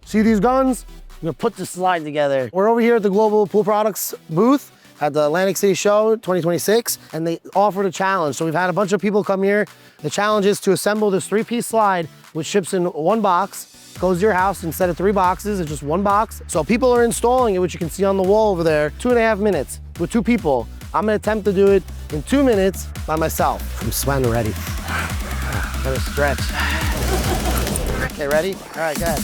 See these guns? I'm gonna put this slide together. We're over here at the Global Pool Products booth at the Atlantic City Show 2026, and they offered a challenge. So we've had a bunch of people come here. The challenge is to assemble this 3-piece slide, which ships in one box, goes to your house instead of 3 boxes, it's just 1 box. So people are installing it, which you can see on the wall over there, 2.5 minutes with 2 people. I'm gonna attempt to do it in 2 minutes by myself. I'm sweating already. Gotta stretch. Okay, ready? All right, go ahead.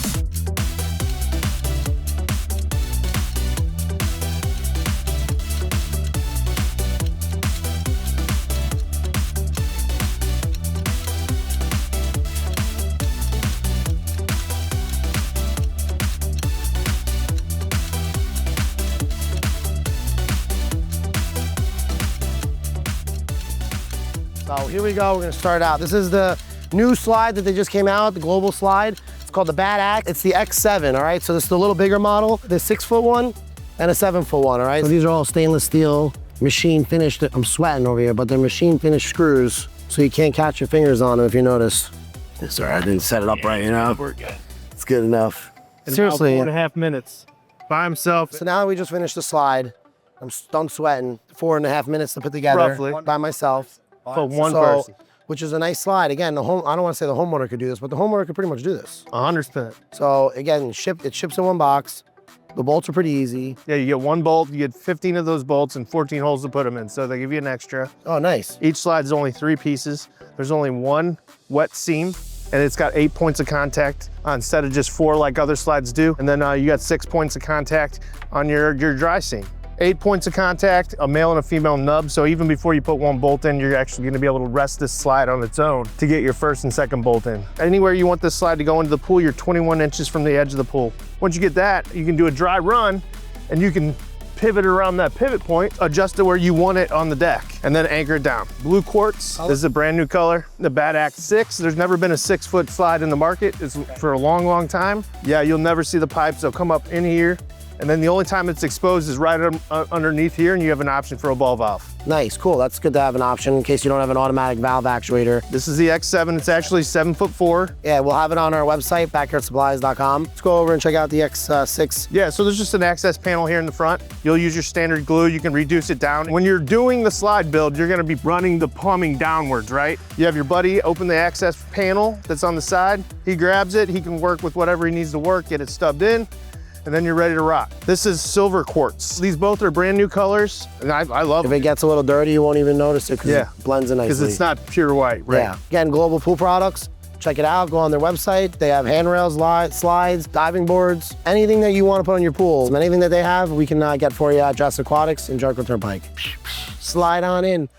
So here we go, we're gonna start out. This is the new slide that they just came out, the global slide. It's called the Bad Axe. It's the X7, all right? So this is the little bigger model. The 6-foot one and a 7-foot one, all right? So these are all stainless steel, machine finished. I'm sweating over here, but they're machine finished screws, so you can't catch your fingers on them if you notice. Sorry, I didn't set it up right, you know? We're good. It's good enough. Seriously. 4.5 minutes by himself. So now that we just finished the slide, I'm done sweating. 4.5 minutes to put together Roughly. by myself. For one person. Which is a nice slide. Again, I don't want to say the homeowner could do this, but the homeowner could pretty much do this. 100%. So again, it ships in one box. The bolts are pretty easy. Yeah, you get 1 bolt, you get 15 of those bolts and 14 holes to put them in. So they give you an extra. Oh, nice. Each slide is only 3 pieces. There's only 1 wet seam, and it's got 8 points of contact instead of just 4 like other slides do. And then you got 6 points of contact on your dry seam. 8 points of contact, a male and a female nub. So even before you put 1 bolt in, you're actually gonna be able to rest this slide on its own to get your first and second bolt in. Anywhere you want this slide to go into the pool, you're 21 inches from the edge of the pool. Once you get that, you can do a dry run and you can pivot around that pivot point, adjust it where you want it on the deck, and then anchor it down. Blue quartz, this is a brand new color, the Bad Axe 6. There's never been a 6-foot slide in the market. It's for a long, long time. Yeah, you'll never see the pipes. They'll come up in here, and then the only time it's exposed is right underneath here, and you have an option for a ball valve. Nice, cool. That's good to have an option in case you don't have an automatic valve actuator. This is the X7. It's actually 7'4". Yeah, we'll have it on our website, backyardsupplies.com. Let's go over and check out the X6. Yeah, so there's just an access panel here in the front. You'll use your standard glue. You can reduce it down. When you're doing the slide build, you're gonna be running the plumbing downwards, right? You have your buddy open the access panel that's on the side. He grabs it. He can work with whatever he needs to work, get it stubbed in, and then you're ready to rock. This is silver quartz. These both are brand new colors, and I love If them. it gets a little dirty, you won't even notice it because it blends in nicely. Because it's not pure white, right? Yeah. Again, Global Pool Products. Check it out, go on their website. They have handrails, slides, diving boards, anything that you want to put on your pool. Anything that they have, we can get for you at Aquatics in Jericho Turnpike. Slide on in.